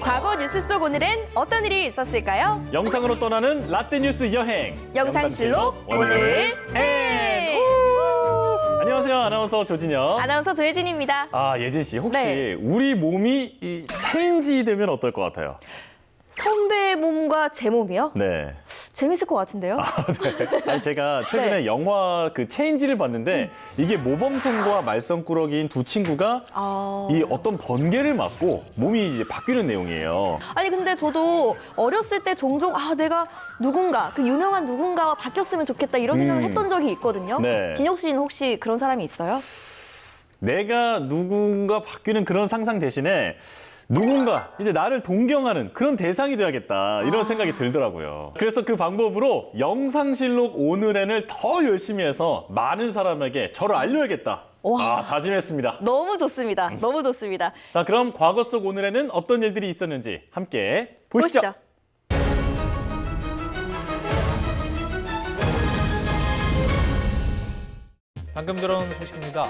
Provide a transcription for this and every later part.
과거 뉴스 속 오늘은 어떤 일이 있었을까요? 영상으로 떠나는 라떼 뉴스 여행. 영상실록 오늘 엔. 안녕하세요. 아나운서 조진영. 아나운서 조혜진입니다. 예진 씨, 혹시 네. 우리 몸이 이 체인지 되면 어떨 것 같아요? 선배의 몸과 제 몸이요? 네. 재밌을 것 같은데요? 네. 아니, 제가 최근에 네. 영화 그 체인지를 봤는데 이게 모범생과 말썽꾸러기인 두 친구가 이 어떤 번개를 맞고 몸이 이제 바뀌는 내용이에요. 아니 근데 저도 어렸을 때 종종 내가 누군가 그 유명한 누군가와 바뀌었으면 좋겠다 이런 생각을 했던 적이 있거든요. 네. 진혁 씨는 혹시 그런 사람이 있어요? 내가 누군가 바뀌는 그런 상상 대신에 누군가 이제 나를 동경하는 그런 대상이 돼야겠다 이런 생각이 들더라고요. 그래서 그 방법으로 영상실록 오늘엔을 더 열심히 해서 많은 사람에게 저를 알려야겠다. 와. 다짐했습니다. 너무 좋습니다. 너무 좋습니다. 자, 그럼 과거 속 오늘에는 어떤 일들이 있었는지 함께 보시죠. 방금 들어온 소식입니다.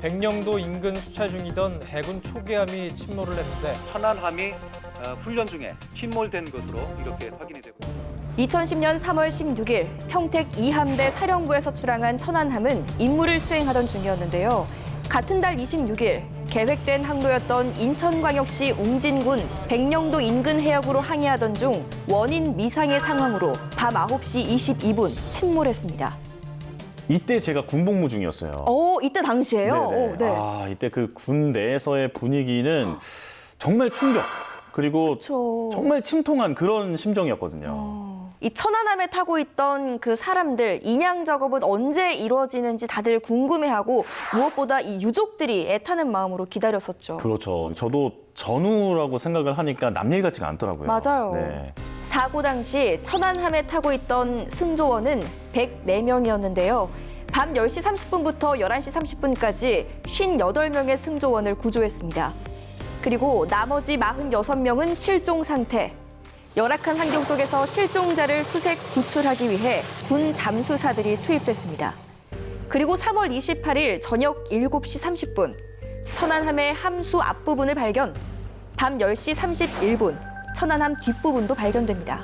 백령도 인근 수차 중이던 해군 초계함이 침몰을 했는데 천안함이 훈련 중에 침몰된 것으로 이렇게 확인이 되고 있습니다. 2010년 3월 16일 평택 2함대 사령부에서 출항한 천안함은 임무를 수행하던 중이었는데요. 같은 달 26일 계획된 항로였던 인천광역시 웅진군 백령도 인근 해역으로 항해하던 중 원인 미상의 상황으로 밤 9시 22분 침몰했습니다. 이때 제가 군복무 중이었어요. 이때 당시에요? 네네. 네. 이때 그 군 내에서의 분위기는 정말 충격, 그리고 그렇죠. 정말 침통한 그런 심정이었거든요. 이 천안함에 타고 있던 그 사람들 인양 작업은 언제 이루어지는지 다들 궁금해하고 무엇보다 이 유족들이 애타는 마음으로 기다렸었죠. 그렇죠. 저도 전우라고 생각을 하니까 남일 같지가 않더라고요. 맞아요. 네. 사고 당시 천안함에 타고 있던 승조원은 104명이었는데요. 밤 10시 30분부터 11시 30분까지 58명의 승조원을 구조했습니다. 그리고 나머지 46명은 실종 상태. 열악한 환경 속에서 실종자를 수색 구출하기 위해 군 잠수사들이 투입됐습니다. 그리고 3월 28일 저녁 7시 30분 천안함의 함수 앞부분을 발견. 밤 10시 31분 천안함 뒷부분도 발견됩니다.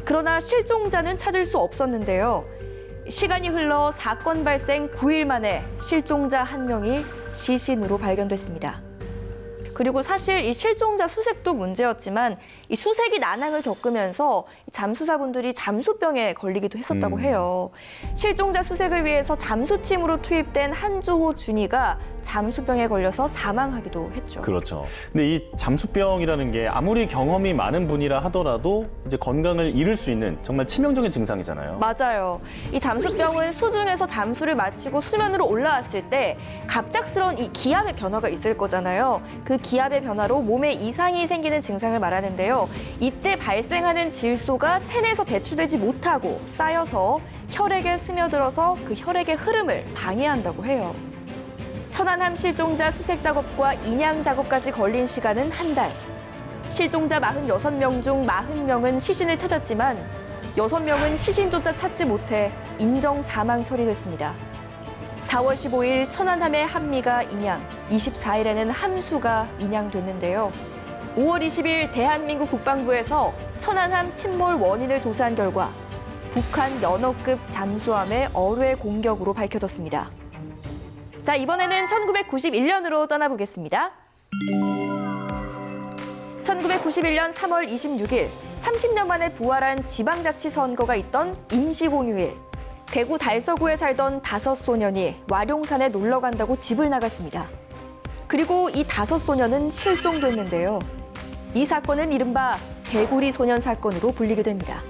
그러나 실종자는 찾을 수 없었는데요. 시간이 흘러 사건 발생 9일 만에 실종자 1명이 시신으로 발견됐습니다. 그리고 사실 이 실종자 수색도 문제였지만 이 수색이 난항을 겪으면서 잠수사분들이 잠수병에 걸리기도 했었다고 해요. 실종자 수색을 위해서 잠수팀으로 투입된 한주호 준이가 잠수병에 걸려서 사망하기도 했죠. 그렇죠. 근데 이 잠수병이라는 게 아무리 경험이 많은 분이라 하더라도 이제 건강을 잃을 수 있는 정말 치명적인 증상이잖아요. 맞아요. 이 잠수병은 수중에서 잠수를 마치고 수면으로 올라왔을 때 갑작스러운 이 기압의 변화가 있을 거잖아요. 그 기압의 변화로 몸에 이상이 생기는 증상을 말하는데요. 이때 발생하는 질소가 체내에서 배출되지 못하고 쌓여서 혈액에 스며들어서 그 혈액의 흐름을 방해한다고 해요. 천안함 실종자 수색 작업과 인양 작업까지 걸린 시간은 한 달. 실종자 46명 중 40명은 시신을 찾았지만 6명은 시신조차 찾지 못해 인정 사망 처리됐습니다. 4월 15일 천안함의 함미가 인양, 24일에는 함수가 인양됐는데요. 5월 20일 대한민국 국방부에서 천안함 침몰 원인을 조사한 결과 북한 연어급 잠수함의 어뢰 공격으로 밝혀졌습니다. 자, 이번에는 1991년으로 떠나보겠습니다. 1991년 3월 26일, 30년 만에 부활한 지방자치선거가 있던 임시공휴일. 대구 달서구에 살던 5소년이 와룡산에 놀러 간다고 집을 나갔습니다. 그리고 이 5소년은 실종됐는데요. 이 사건은 이른바 개구리 소년 사건으로 불리게 됩니다.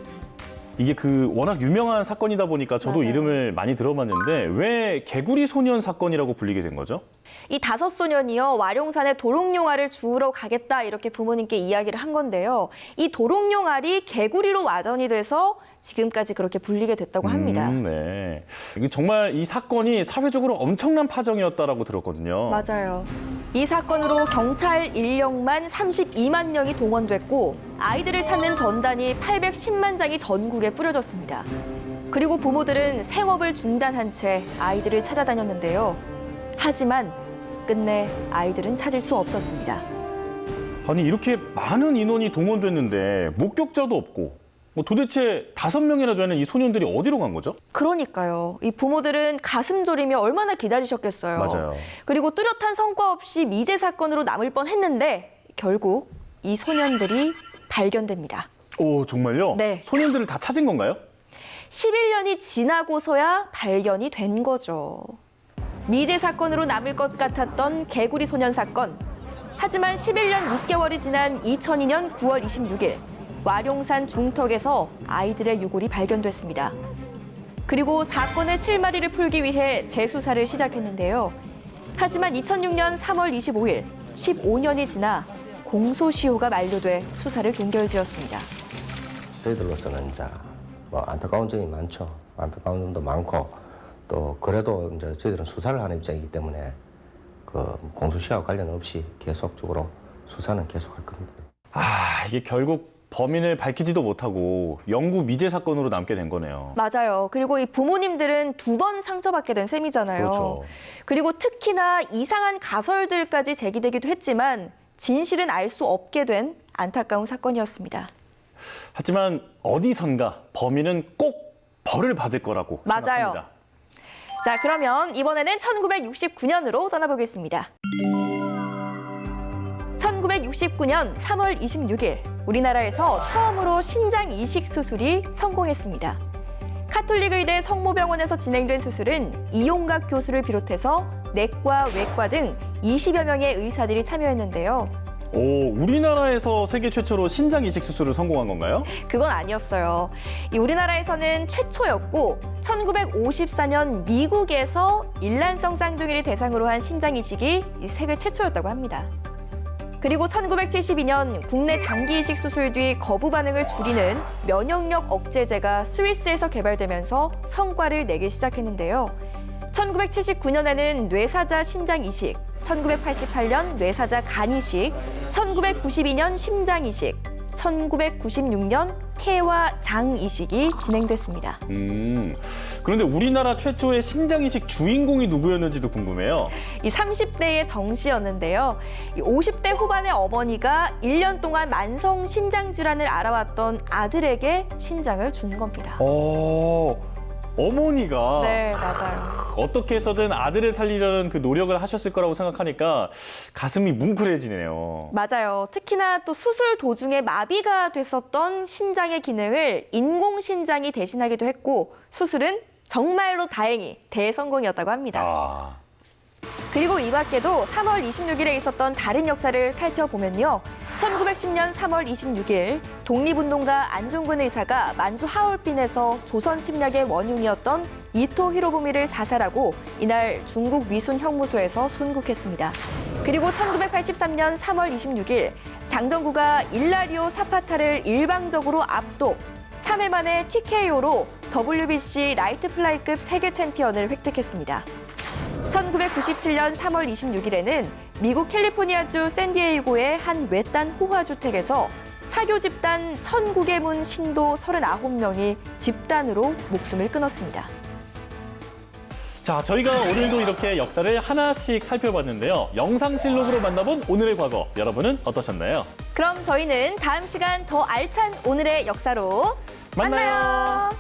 이게 그 워낙 유명한 사건이다 보니까 저도 맞아요. 이름을 많이 들어봤는데 왜 개구리 소년 사건이라고 불리게 된 거죠? 이 5소년이요, 와룡산에 도롱뇽알을 주우러 가겠다 이렇게 부모님께 이야기를 한 건데요. 이 도롱뇽알이 개구리로 와전이 돼서 지금까지 그렇게 불리게 됐다고 합니다. 네. 이게 정말 이 사건이 사회적으로 엄청난 파장이었다라고 들었거든요. 맞아요. 이 사건으로 경찰 인력만 32만 명이 동원됐고 아이들을 찾는 전단이 810만 장이 전국에 뿌려졌습니다. 그리고 부모들은 생업을 중단한 채 아이들을 찾아다녔는데요. 하지만 끝내 아이들은 찾을 수 없었습니다. 아니 이렇게 많은 인원이 동원됐는데 목격자도 없고 뭐 도대체 5명이나 되는 이 소년들이 어디로 간 거죠? 그러니까요. 이 부모들은 가슴 졸이며 얼마나 기다리셨겠어요. 맞아요. 그리고 뚜렷한 성과 없이 미제 사건으로 남을 뻔했는데 결국 이 소년들이 발견됩니다. 오, 정말요? 네. 소년들을 다 찾은 건가요? 11년이 지나고서야 발견이 된 거죠. 미제 사건으로 남을 것 같았던 개구리 소년 사건. 하지만 11년 6개월이 지난 2002년 9월 26일 와룡산 중턱에서 아이들의 유골이 발견됐습니다. 그리고 사건의 실마리를 풀기 위해 재수사를 시작했는데요. 하지만 2006년 3월 25일 15년이 지나 공소시효가 만료돼 수사를 종결지었습니다. 저희들로서는 이제 뭐 안타까운 점이 많죠. 안타까운 점도 많고 또 그래도 이제 저희들은 수사를 하는 입장이기 때문에 그 공소시효와 관련 없이 계속적으로 수사는 계속할 겁니다. 아, 이게 결국 범인을 밝히지도 못하고 영구 미제 사건으로 남게 된 거네요. 맞아요. 그리고 이 부모님들은 2번 상처받게 된 셈이잖아요. 그렇죠. 그리고 특히나 이상한 가설들까지 제기되기도 했지만 진실은 알 수 없게 된 안타까운 사건이었습니다. 하지만 어디선가 범인은 꼭 벌을 받을 거라고 맞아요. 생각합니다. 자, 그러면 이번에는 1969년으로 떠나보겠습니다. 1969년 3월 26일 우리나라에서 처음으로 신장 이식 수술이 성공했습니다. 카톨릭 의대 성모병원에서 진행된 수술은 이용각 교수를 비롯해서 내과, 외과 등 20여 명의 의사들이 참여했는데요. 오, 우리나라에서 세계 최초로 신장 이식 수술을 성공한 건가요? 그건 아니었어요. 이 우리나라에서는 최초였고 1954년 미국에서 일란성 쌍둥이를 대상으로 한 신장 이식이 세계 최초였다고 합니다. 그리고 1972년 국내 장기 이식 수술 뒤 거부 반응을 줄이는 면역력 억제제가 스위스에서 개발되면서 성과를 내기 시작했는데요. 1979년에는 뇌사자 신장 이식, 1988년 뇌사자 간 이식, 1992년 심장 이식, 1996년 폐와 장 이식이 진행됐습니다. 그런데 우리나라 최초의 신장 이식 주인공이 누구였는지도 궁금해요. 이 30대의 정 씨였는데요. 이 50대 후반의 어머니가 1년 동안 만성 신장 질환을 앓아왔던 아들에게 신장을 준 겁니다. 어머니가 네, 맞아요. 어떻게 해서든 아들을 살리려는 그 노력을 하셨을 거라고 생각하니까 가슴이 뭉클해지네요. 맞아요. 특히나 또 수술 도중에 마비가 됐었던 신장의 기능을 인공신장이 대신하기도 했고 수술은 정말로 다행히 대성공이었다고 합니다. 아, 그리고 이 밖에도 3월 26일에 있었던 다른 역사를 살펴보면요. 1910년 3월 26일 독립운동가 안중근 의사가 만주 하얼빈에서 조선 침략의 원흉이었던 이토 히로부미를 사살하고 이날 중국 미순 형무소에서 순국했습니다. 그리고 1983년 3월 26일 장정구가 일라리오 사파타를 일방적으로 압도 3회 만에 TKO로 WBC 라이트 플라이급 세계 챔피언을 획득했습니다. 1997년 3월 26일에는 미국 캘리포니아주 샌디에이고의 한 외딴 호화주택에서 사교 집단 1000국의 문 신도 39명이 집단으로 목숨을 끊었습니다. 자, 저희가 오늘도 이렇게 역사를 하나씩 살펴봤는데요. 영상실록으로 만나본 오늘의 과거, 여러분은 어떠셨나요? 그럼 저희는 다음 시간 더 알찬 오늘의 역사로 만나요.